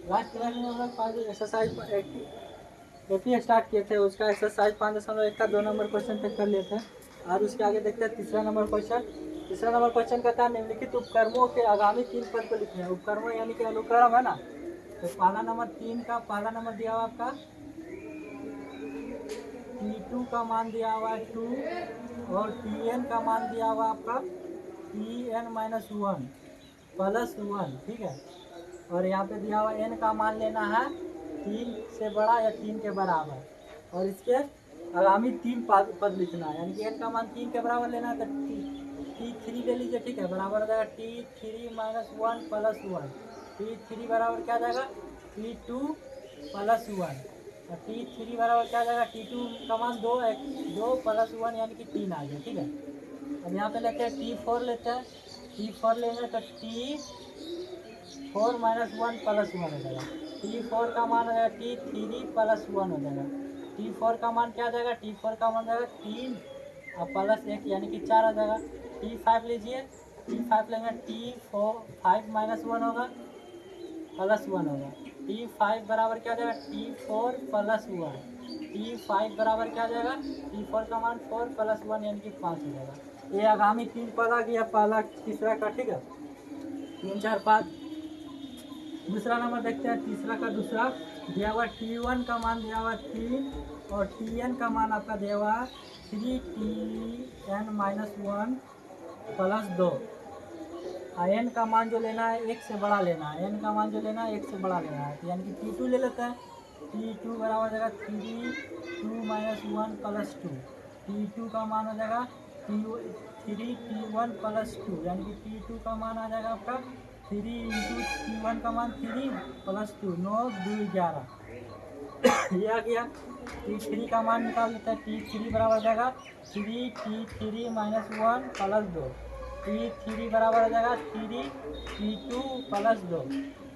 Last class में हम लोग 5 एक्सरसाइज एपी स्टार्ट किए थे, उसका एक्सरसाइज 5.1 का 2 नंबर क्वेश्चन तक कर लिए थे। और उसके आगे देखते हैं तीसरा नंबर क्वेश्चन। तीसरा नंबर क्वेश्चन कहता है निम्नलिखित उपक्रमों के आगामी 3 पद को लिखने हैं। उपक्रमों यानी कि अनुक्रम है ना। तो पाला नंबर 3 का पहला नंबर दिया हुआ आपका T2 का मान दिया हुआ है 2 और Tn का मान दिया हुआ आपका Tn-1 +1, ठीक है। और यहाँ पे दिया हुआ n का मान लेना है 3 से बड़ा या 3 के बराबर, और इसके आगामी 3 पद लिखना है, यानी कि n का मान 3 के बराबर लेना है। तो T3 ले लीजिए, ठीक है। बराबर हो जाएगा T3-1 +1। T3 बराबर क्या आ जाएगा T2 +1, और T3 बराबर क्या आ जाएगा T2 का मान 2 +1 यानी कि 3 आ गया, ठीक है। अब यहाँ पे लेते हैं T4 लेते हैं। T4 लेंगे तो T4-1 +1 हो जाएगा। T4 का मान हो जाएगा T3 +1 हो जाएगा। T4 का मान क्या आ जाएगा, T4 का मान जाएगा 3 और +1 यानी कि 4 आ जाएगा। T5 लीजिए, T5 लेंगे T5-1 होगा +1 होगा। T5 बराबर क्या आ जाएगा T4 +1। T5 बराबर क्या आ जाएगा T4 का मान 4 +1 यानी कि 5 हो जाएगा। ये आगामी 3 पद आ गया पहला तीसरा का, ठीक है। 3 4 5। दूसरा नंबर देखते हैं, तीसरा का दूसरा दिया हुआ T1 का मान दिया हुआ 3 और Tn का मान आपका दिया हुआ 3Tn-1 +2। n का मान जो लेना है 1 से बड़ा लेना है, n का मान जो लेना है 1 से बड़ा लेना है। तो यानी कि T2 ले लेते हैं। T2 बराबर हो जाएगा 3T2-1 +2। T2 का मान हो जाएगा 3T1 +2, यानी कि T2 का मान आ जाएगा आपका 3 × T1 का मान 3 +2, 9 2 11 ये आ गया। T3 का मान निकाल लेते हैं। T3 बराबर हो जाएगा 3T3-1 +2। T3 बराबर हो जाएगा 3T2 +2।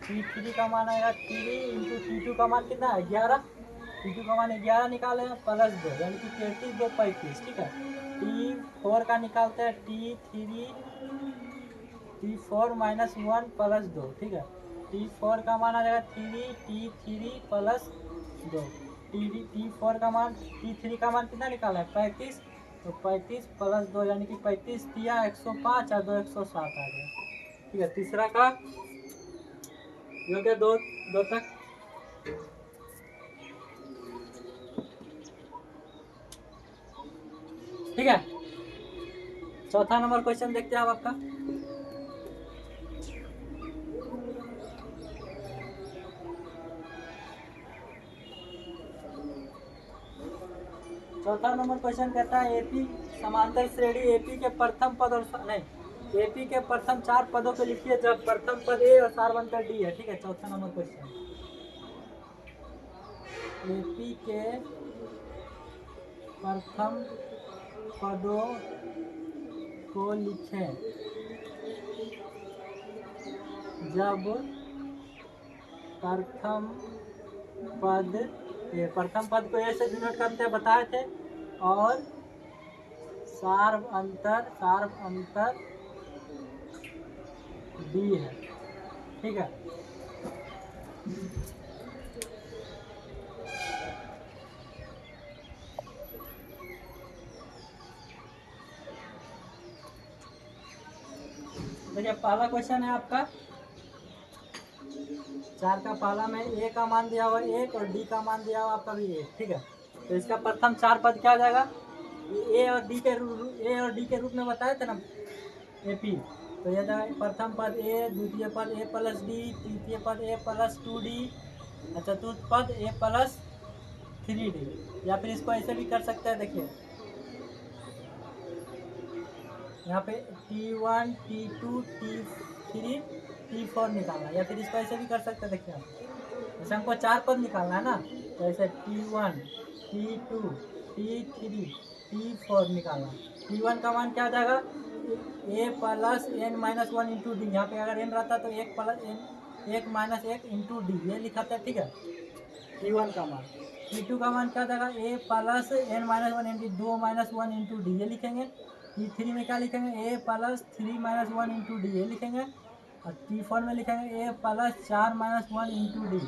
T3 का मान आएगा 3 × T2 का मान कितना है 11। T2 का मान 11 निकाले हैं +2 यानी कि 33 2 35, ठीक है। T4 का निकालते हैं T4-1 +2, ठीक है। T4 का मान आ जाएगा 3T3 +2। T4 का मान T3 का मान कितना निकाला है 35, तो 35 +2 यानी कि 35 दिया 105 और 2 107 आ गया, ठीक है। तीसरा का योग्य 2 2 तक। ठीक है। चौथा नंबर क्वेश्चन देखते हैं आप आपका। चौथा नंबर क्वेश्चन कहता है एपी समांतर श्रेणी एपी के प्रथम पद और नहीं एपी के प्रथम 4 पदों को लिखिए जब प्रथम पद ए और सार्वंतर डी है, ठीक है। चौथा नंबर क्वेश्चन एपी के प्रथम पदों को लिखें जब प्रथम पद को ए से डिनोट करते हैं बताए थे, और सार्वअंतर डी है, ठीक है। देखिए पहला क्वेश्चन है आपका 4 का पहला में ए का मान दिया हुआ 1 और डी का मान दिया हुआ आपका भी 1, ठीक है। तो इसका प्रथम 4 पद क्या आ जाएगा, ए और डी के रूप में बताए थे ना एपी। तो यह जाएगा प्रथम पद ए, द्वितीय पद ए +डी, तृतीय पद ए +2d, चतुर्थ पद ए +3d। या फिर इसको ऐसे भी कर सकते हैं, देखिए यहाँ पे T1 T2 T3 T4 निकालना, या फिर इसको ऐसे भी कर सकते हैं। देखिए जैसे हमको 4 पद निकालना है ना, तो ऐसे T1 T2 T3 T4 निकालना। T1 का मान क्या आ जाएगा a +n-1 इंटू डी। यहाँ पे अगर n रहता तो 1 + 1 - 1 × डी ये लिखा था, ठीक है। T1 का मान। T2 का मान क्या आ जाएगा a +n-1 इंटू 2 - 1 × डी ये लिखेंगे। T3 में क्या लिखेंगे a +3 - 1 × डी ये लिखेंगे। और T4 में लिखेंगे a plus 4 minus 1 into D,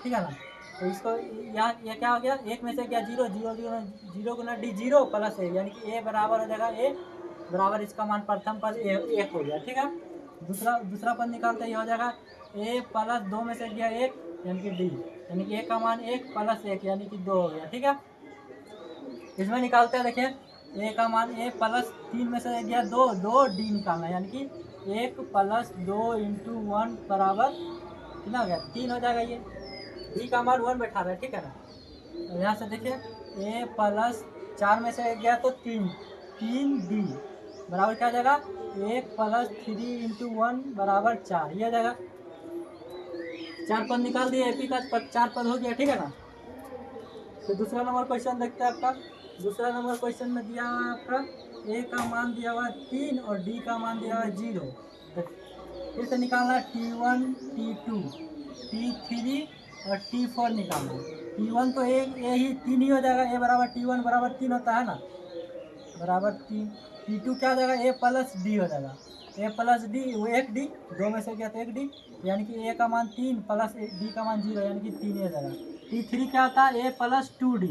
ठीक है ना। तो इसको यहाँ ये क्या हो गया, एक में से क्या जीरो, जीरो गुना डी जीरो प्लस ए, यानी कि ए बराबर हो जाएगा ए बराबर इसका मान प्रथम पद एक हो गया, ठीक है। दूसरा पद निकालते ही हो जाएगा ए प्लस 2 में से गया एक यानी कि डी, यानी कि ए का मान एक प्लस एक यानी कि 2 हो गया, ठीक है। इसमें निकालते हैं, देखिए ए का मान ए प्लस 3 में से गया दो, डी निकालना है, यानी कि 1 प्लस 2 इंटू 1 बराबर कितना हो गया 3 हो जाएगा। ये डी का मान 1 बैठा रहा है, ठीक है ना। तो यहाँ से देखिए ए प्लस 4 में से गया तो 3 डी बराबर क्या जाएगा 1 प्लस 3 इंटू 1 बराबर 4, ये आ जाएगा। 4 पद निकाल दिए, एपी का 4 पद हो गया, ठीक है ना। तो दूसरा नंबर क्वेश्चन देखते हैं आपका। दूसरा नंबर क्वेश्चन में दिया हुआ है आपका ए का मान दिया हुआ है 3 और डी का मान दिया हुआ है 0। तो फिर से निकालना है T1 T2 T3 और T4 निकालना है। T1 तो ए ही 3 ही हो जाएगा, ए बराबर T1 बराबर 3 होता है ना, बराबर 3। T2 क्या हो जाएगा ए प्लस डी हो जाएगा, ए प्लस डी वो एक डी, 2 में से गया तो एक डी, यानी कि ए का मान 3 प्लस डी का मान 0 यानी कि 3 हो जाएगा। T3 क्या होता है ए प्लस 2D,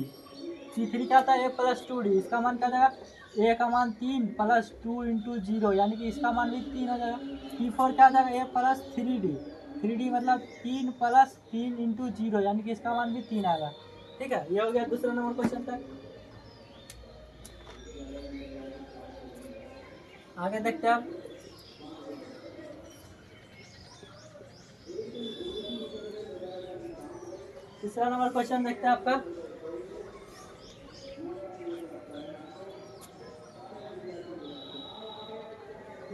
T3 क्या होता है ए प्लस 2D, इसका मान क्या जाएगा ए का मान 3 प्लस 2 इंटू 0 यानी कि इसका मान भी 3 हो जाएगा। T4 क्या हो जाएगा ए प्लस 3D मतलब 3 प्लस 3 इंटू 0 यानी कि इसका मान भी 3 आएगा, ठीक है। ये हो गया दूसरा नंबर क्वेश्चन तक। आगे देखते हैं आप। तीसरा नंबर क्वेश्चन देखते हैं आपका।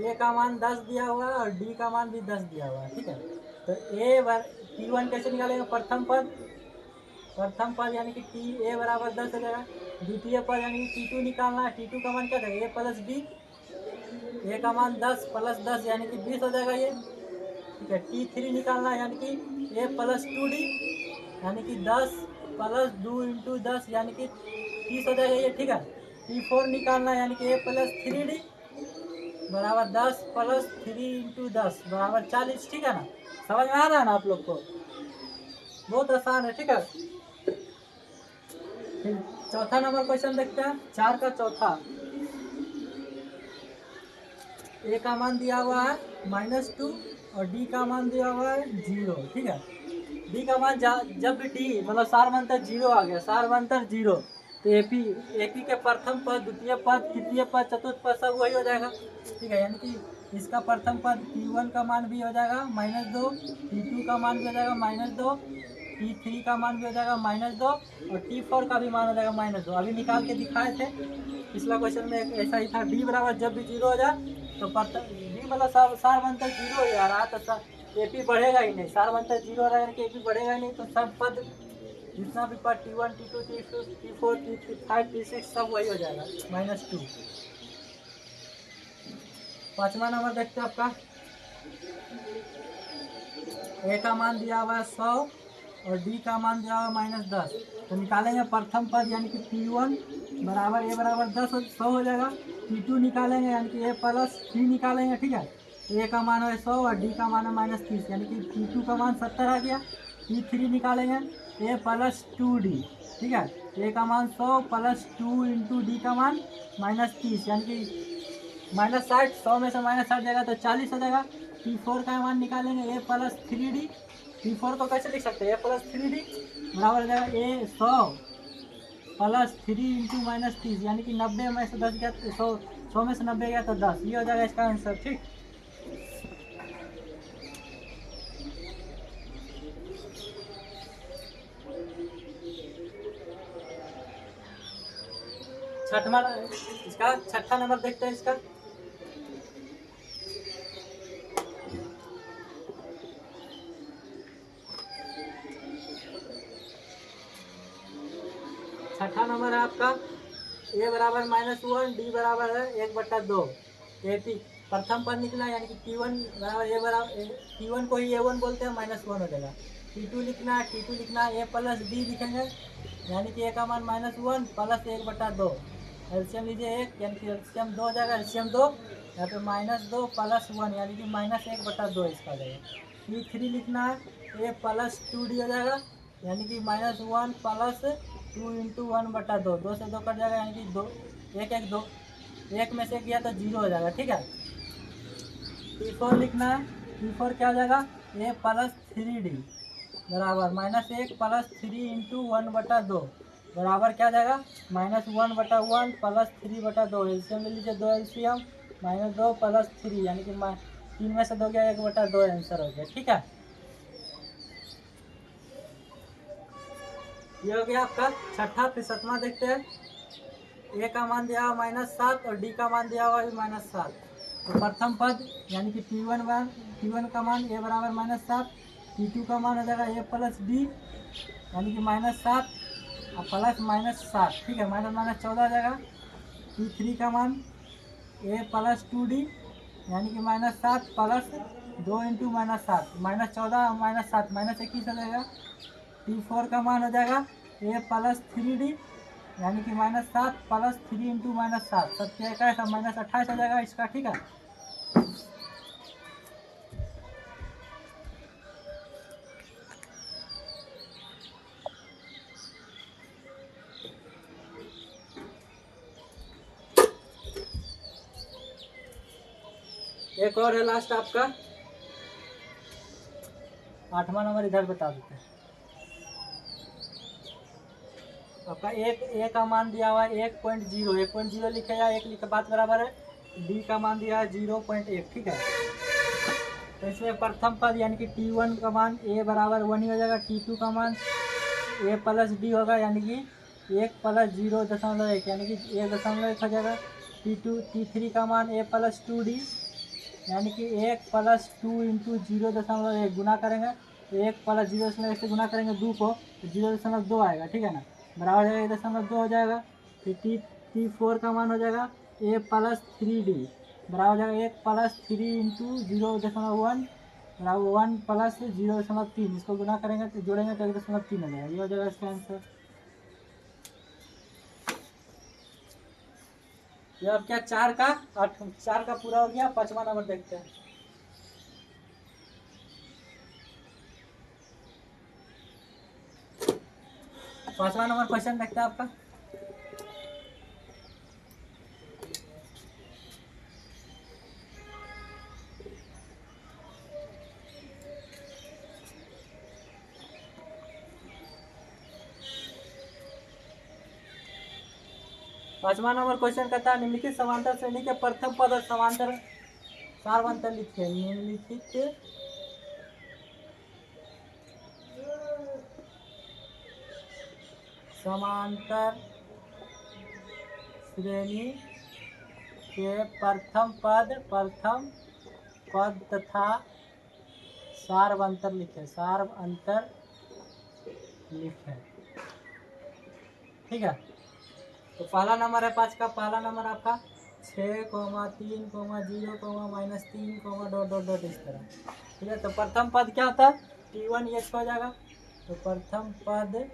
ए का मान 10 दिया हुआ है और डी का मान भी 10 दिया हुआ है, ठीक है। तो T1 कैसे निकालेंगे, प्रथम पद यानी कि टी ए बराबर 10 हो जाएगा। द्वितीय पद यानी कि T2 निकालना है, T2 का मान क्या देगा ए प्लस डी, ए का मान 10 प्लस 10 यानी कि 20 हो जाएगा ये, ठीक है। T3 निकालना है यानी कि ए प्लस 2D यानी कि 10 प्लस 2 इंटू 10 यानी कि 30 हो जाएगा ये, ठीक है। T4 निकालना है यानी कि ए प्लस 3D बराबर 10 प्लस 3 इंटू 10 बराबर 40, ठीक है ना। समझ में आ रहा है ना आप लोग को, बहुत आसान है, ठीक है। फिर चौथा नंबर क्वेश्चन देखते हैं, 4 का चौथा। ए का मान दिया हुआ है -2 और डी का मान दिया हुआ है 0, ठीक है। डी का मान जब भी डी मतलब सारवंतर 0 आ गया, सारवंतर 0, तो एपी के प्रथम पद, द्वितीय पद, तृतीय पद, चतुर्थ पद सब वही हो जाएगा, ठीक है। यानी कि इसका प्रथम पद T1 का मान भी हो जाएगा -2, T2 का मान भी हो जाएगा -2, T3 का मान भी हो जाएगा -2 और T4 का भी मान हो जाएगा -2। अभी निकाल के दिखाए थे पिछला क्वेश्चन में, ऐसा ही था। डी बराबर जब भी 0 हो जाए तो डी मतलब सारवंतर 0 हो जा रहा, तो एपी बढ़ेगा ही नहीं, सारवंतर 0 रहा है कि एपी बढ़ेगा ही नहीं, तो सब पद जितना भी पद T1 T2 T4 T5 T6 सब वही हो जाएगा -2। पांचवा नंबर देखते हैं आपका। ए का मान दिया हुआ है 100 और डी का मान दिया हुआ है -10, तो निकालेंगे प्रथम पद यानी कि T1 बराबर ए बराबर 10 100 हो जाएगा। T2 निकालेंगे यानी कि ए प्लस 3 निकालेंगे, ठीक है। तो ए का मान है 100 और डी का मान है -30 यानी कि T2 का मान 70 आ गया। T3 निकालेंगे ए प्लस 2D, ठीक है। ए का मान 100 प्लस 2 इंटू डी का मान -30 यानी कि -60, 100 में से -60 जाएगा तो 40 हो जाएगा। T4 का मान निकालेंगे ए प्लस 3D, T4 को कैसे लिख सकते हैं ए प्लस 3D बराबर हो जाएगा ए 100 प्लस 3 इंटू -30 यानी कि 90 में से 10 गया तो 100 में से 90 गया तो 10, ये हो जाएगा इसका आंसर, ठीक। छठा नंबर देखते हैं इसका। छठा नंबर है आपका ए बराबर -1, डी बराबर है 1/2। एपी प्रथम पद निकला यानी कि T1 बराबर ए बराबर T1 को ही A1 बोलते हैं, -1 हो जाएगा। T2 लिखना है ए प्लस डी लिखेंगे यानी कि ए का मान -1 प्लस 1/2। एलसीएम लीजिए 1 यानी कि एलसीएम 2 हो जाएगा, एलसीएम 2 यहाँ पे -2 + 1 यानी कि -1/2 इसका जाएगा। T3 लिखना है, a + 2d हो जाएगा यानी कि -1 + 2 × 1/2, 2 से 2 कट जाएगा यानी कि 2 1 1 2, एक में से गया तो 0 हो जाएगा। ठीक है। T4 लिखना है, T4 क्या हो जाएगा, a + 3d बराबर -1 + 3 × 1/2 बराबर क्या जाएगा, -1/1 + 3/2। एलसीएम ले लीजिए, 2 एलसीएम -2 + 3 यानी कि 3 में से 2 गया 1/2 आंसर हो गया। ठीक है, ये हो गया आपका छठा। फिर सातवां देखते हैं। ए का मान दिया हुआ -7 और डी का मान दिया हुआ भी -7। तो प्रथम पद यानी कि T1 का मान ए बराबर -7, T2 का मान हो जाएगा a + d यानी कि -7 और प्लस -7। ठीक है, -14 हो जाएगा। T3 का मान a + 2d यानी कि -7 + 2 × -7 -14 और -7 -21 हो जाएगा। T4 का मान हो जाएगा a + 3d यानी कि -7 + 3 × -7 27 और -28 हो जाएगा इसका। ठीक है, एक और है लास्ट आपका 8वां नंबर, इधर बता देते हैं। आपका एक ए का मान दिया हुआ है 1.0 लिखेगा, एक लिखे बात बराबर है। डी का मान दिया है 0.1। ठीक है, तो इसमें प्रथम पद यानी कि T1 का मान a बराबर 1 ही हो जाएगा। T2 का मान a + d होगा यानी कि 1 + 0.1 यानी कि 1.1 हो जाएगा। T3 का मान a + 2d यानी कि 1 + 2 × 0.1 गुना करेंगे, 1 + 0.1 से गुना करेंगे 2 को तो 0.2 आएगा। ठीक है ना, बराबर हो जाएगा 1.2 हो जाएगा। फिर T4 का मान हो जाएगा a + 3d बराबर हो जाएगा 1 + 3 × 0.1 बराबर 1 + 0.3। इसको गुना करेंगे तो जोड़ेंगे तो 1.3 हो जाएगा। ये हो जाएगा इसका आंसर। ये अब क्या 4 का पूरा हो गया। 5वां नंबर देखते हैं। 5वां नंबर क्वेश्चन देखते हैं आपका। पांचवा नंबर क्वेश्चन कहता है निम्नलिखित समांतर श्रेणी के प्रथम पद और समांतर सारवंतर लिखिए। निम्नलिखित समांतर श्रेणी के प्रथम पद तथा सारवंतर लिखे। ठीक है, तो पहला नंबर है 5 का। पहला नंबर आपका 6, 3, 0, -3, ... इस तरह। ठीक है, तो प्रथम पद क्या होता है, T1 ये हो जाएगा। तो प्रथम पद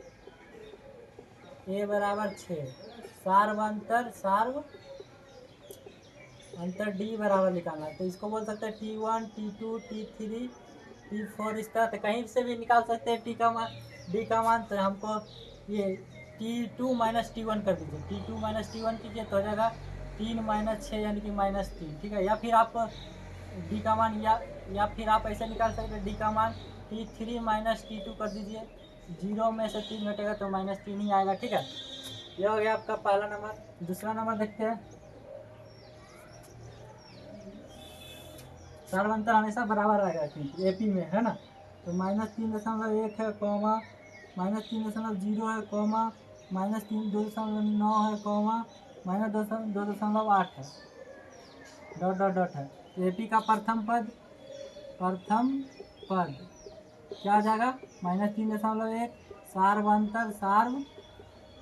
a बराबर 6, सारवंतर d बराबर निकालना है। तो इसको बोल सकते हैं T1, T2, T3, T4 इस तरह। तो कहीं से भी निकाल सकते हैं d का मान। तो हमको ये T2 - T1 कर दीजिए। T2 - T1 कीजिए तो हो जाएगा 3 - 6 यानी कि -3। ठीक है, या फिर आप d का मान या फिर आप ऐसे निकाल सकते हैं d का मान T3 - T2 कर दीजिए। 0 में से 3 घटेगा तो -3 ही आएगा। ठीक है, यह हो गया आपका पहला नंबर। दूसरा नंबर देखते हैं। सारवंतर हमेशा बराबर आएगा क्योंकि एपी में है ना। तो -3.1 है कॉमा, -3.0 है कॉमा, -2.9 है कॉमा, -2.8 है ... है। तो एपी का प्रथम पद क्या आ जाएगा, -3.1 सार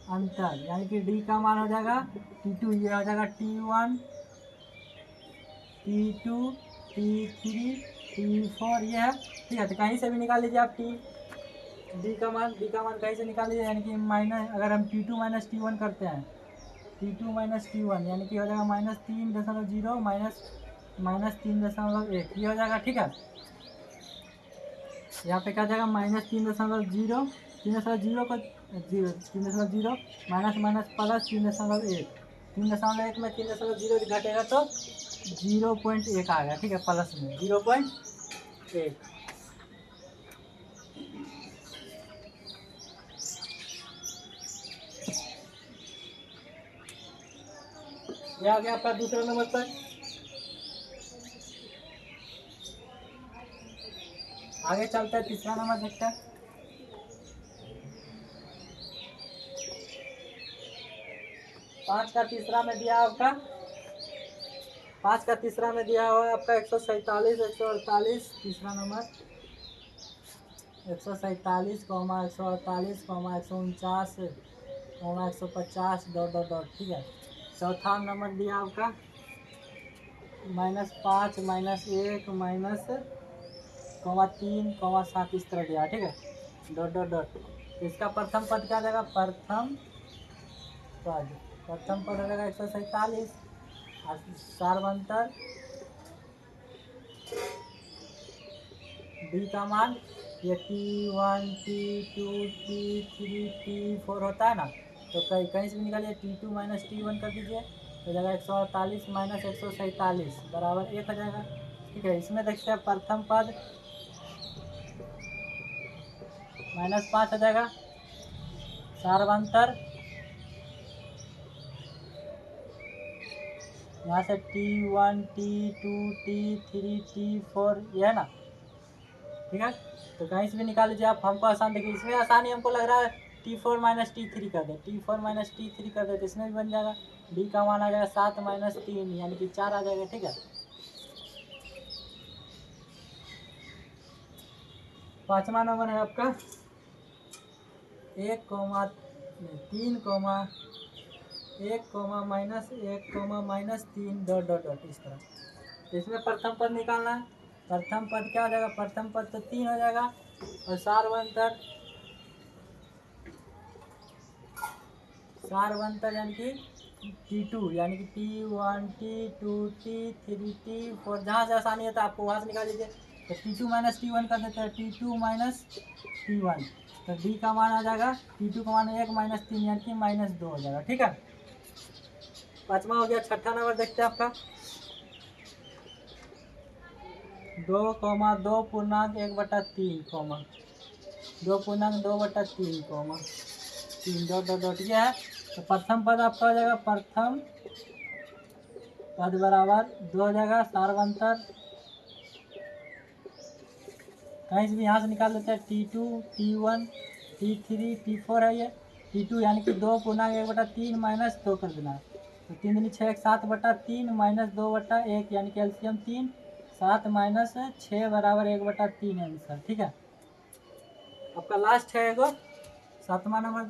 अंतर यानी कि डी का मान हो जाएगा T2। ये हो जाएगा T1, T2, T3, T4 ये है। ठीक है, तो कहीं से भी निकाल लीजिए आप डी का मान कहीं से निकाल लीजिए यानी कि अगर हम T2 - T1 करते हैं, T2 - T1 यानी कि हो जाएगा -3.0 -3.1 ये हो जाएगा, ठीक है। यहाँ पे क्या जाएगा -3.0, 3.0 को 3.0 माइनस माइनस प्लस 3.1, 3.1 में 3.0 घटेगा तो 0.1 आ गया, ठीक है, प्लस में 0.1। ये आ गया आपका दूसरा नंबर पर। आगे चलते हैं, तीसरा नंबर देखते हैं। पाँच का तीसरा में दिया आपका 147, 148, तीसरा नंबर 147, 148, 149, 150 डॉट डॉट डॉट, ठीक है। चौथा नंबर दिया आपका -5, -1, -3, 7 इस तरह दिया, ठीक है, डॉट डॉट डॉट। इसका प्रथम पद क्या जाएगा, प्रथम पद हो जाएगा 147, सार्वंतर डी का मान ये T1, T2, T3, T4 होता है ना, तो कहीं से भी निकालिए, T2 माइनस T1 कर दीजिए तो जाएगा 148 माइनस 147 बराबर 1 हो जाएगा, ठीक है। इसमें देखते हैं प्रथम पद -5 हो जाएगा, सार्वंतर यहाँ से T1, T2, T3, T4 ये है ना, ठीक है। तो कहीं से भी निकाल लीजिए आप, हमको आसान देखिए, इसमें आसानी हमको लग रहा है T4 माइनस T3 कर दे, T4 माइनस T3 कर दे तो इसमें भी बन जाएगा, D का मान आ जाएगा 7 माइनस 3 यानी कि 4 आ जाएगा, ठीक है। पाँचवा नंबर है आपका 1, 3, -1, डॉट डॉट डॉट इस तरह। तो इसमें प्रथम पद निकालना है, प्रथम पद क्या हो जाएगा, प्रथम पद तो 3 हो जाएगा, और सार्वंतर यानी कि T2 यानी कि T1, T2, T3, T4 जहाँ से आसानी है तो आपको वहाँ से निकाल लीजिए। तो T2 माइनस T1 कर देते हैं, T2 माइनस T1, तो D का मान आ जाएगा, T2 का मान 1 - 3 यानी कि -2 हो जाएगा, ठीक है। पाँचवा हो गया। छठा नंबर देखते हैं आपका 2, 2.1/3, 2.2/3, 3 डॉट डॉट डॉट ये है। तो प्रथम पद आपका हो जाएगा, प्रथम पद बराबर 2 हो जाएगा, सार्वंतर कहीं से भी यहाँ से निकाल देते हैं, T2, T1, T3, T4 है ये, T2 यानी कि 2.1/3 माइनस 2 कर देना, तो 3 दूनी 6, 7/3 माइनस 2/1 यानी कि एलसीएम 3, 7 माइनस 6 बराबर 1/3 आंसर, ठीक है। आपका लास्ट है एगो सातवां नंबर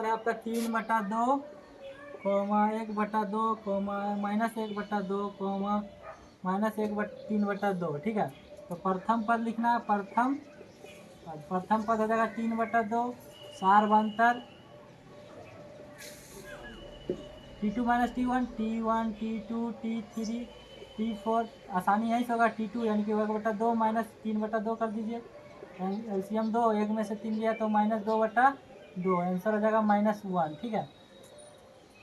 है आपका 3/2, 1/2, -1/2, -1/3/2, ठीक है। तो प्रथम पद लिखना है, प्रथम पद हो जाएगा 3/2, सार्वंतर T2 minus T1, T2, T3, T4 आसानी यही से होगा, T2 यानी कि 1/2 माइनस 3/2 कर दीजिए, एलसीएम 2, 1 में से 3 गया तो -2/2 आंसर हो जाएगा -1, ठीक है।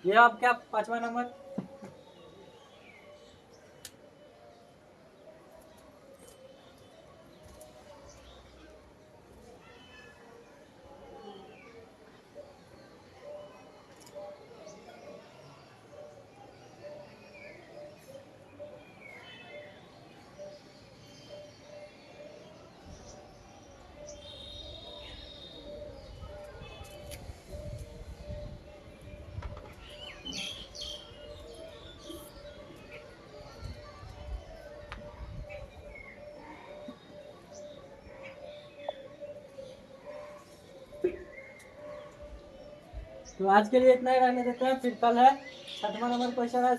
ये आपका पाँचवा नंबर। तो आज के लिए इतना ही रहने देते हैं, फिर कल है छठवां नंबर क्वेश्चन है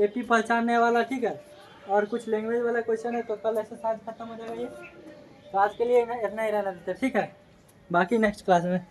एपी पहचानने वाला, ठीक है, और कुछ लैंग्वेज वाला क्वेश्चन है, तो कल एक्सरसाइज खत्म हो जाएगा ये। तो आज के लिए इतना ही रहने देते हैं, ठीक है, बाकी नेक्स्ट क्लास में।